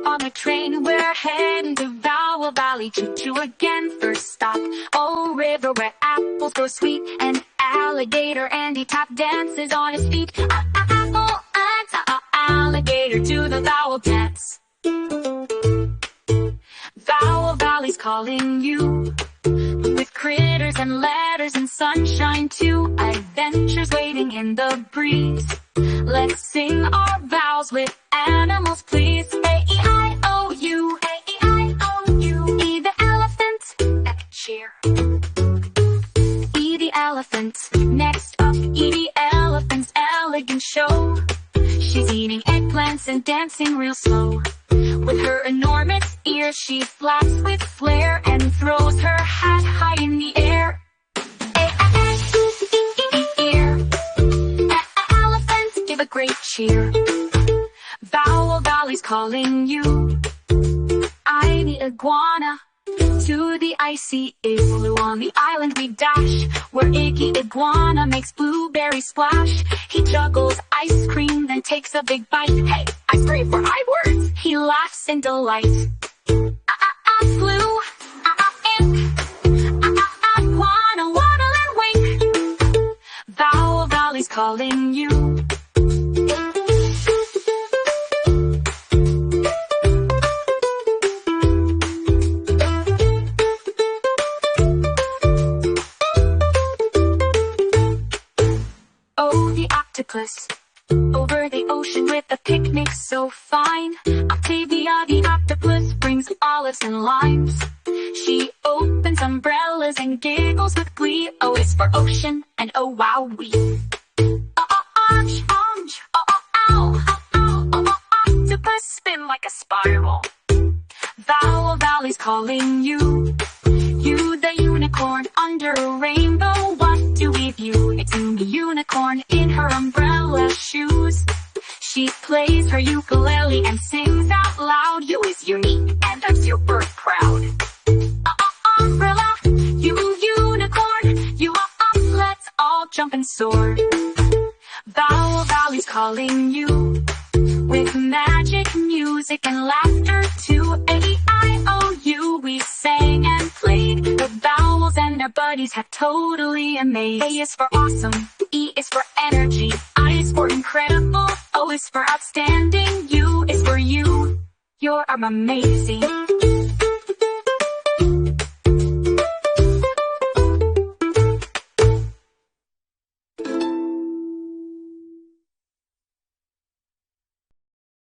on the train, we're heading to Vowel Valley. Choo-choo again, first stop. Oh, river where apples grow sweet, and alligator Andy tap dances on his feet. Apple and alligator do the vowel dance. Vowel Valley's calling you, with critters and letters and sunshine too. Adventures waiting in the breeze. Let's sing our vows with animals, please. A-E-I-O-U, A-E-I-O-U. E the elephant, cheer. E the elephant. Next up, E the elephant's elegant show. She's eating eggplants and dancing real slow. With her enormous ears, she flaps with flair and throws her hat high in the air. Give a great cheer. Vowel Valley's calling you. I the iguana, to the icy igloo. On the island we dash, where Iggy Iguana makes blueberry splash. He juggles ice cream, then takes a big bite. Hey, ice cream for high words. He laughs in delight. Flew, imp, iguana, waddle and wink. Vowel Valley's calling you. Oh, the octopus, over the ocean with a picnic so fine. Octavia the octopus brings olives and limes. She opens umbrellas and giggles with glee. O is for ocean, and oh wow we. Octopus spin like a spiral. Vowel Valley's calling you. You the unicorn under a rainbow. What do we view? It's the unicorn in her umbrella shoes. She plays her ukulele and sings out loud. You is unique and I'm super proud. Umbrella, you unicorn, you let's all jump and soar. Vowel Valley's calling you, with magic, music, and laughter too. A-I-O-U, we sang and played. The vowels and their buddies have totally amazed. A is for awesome, E is for energy, I is for incredible, O is for outstanding, U is for you. You're amazing.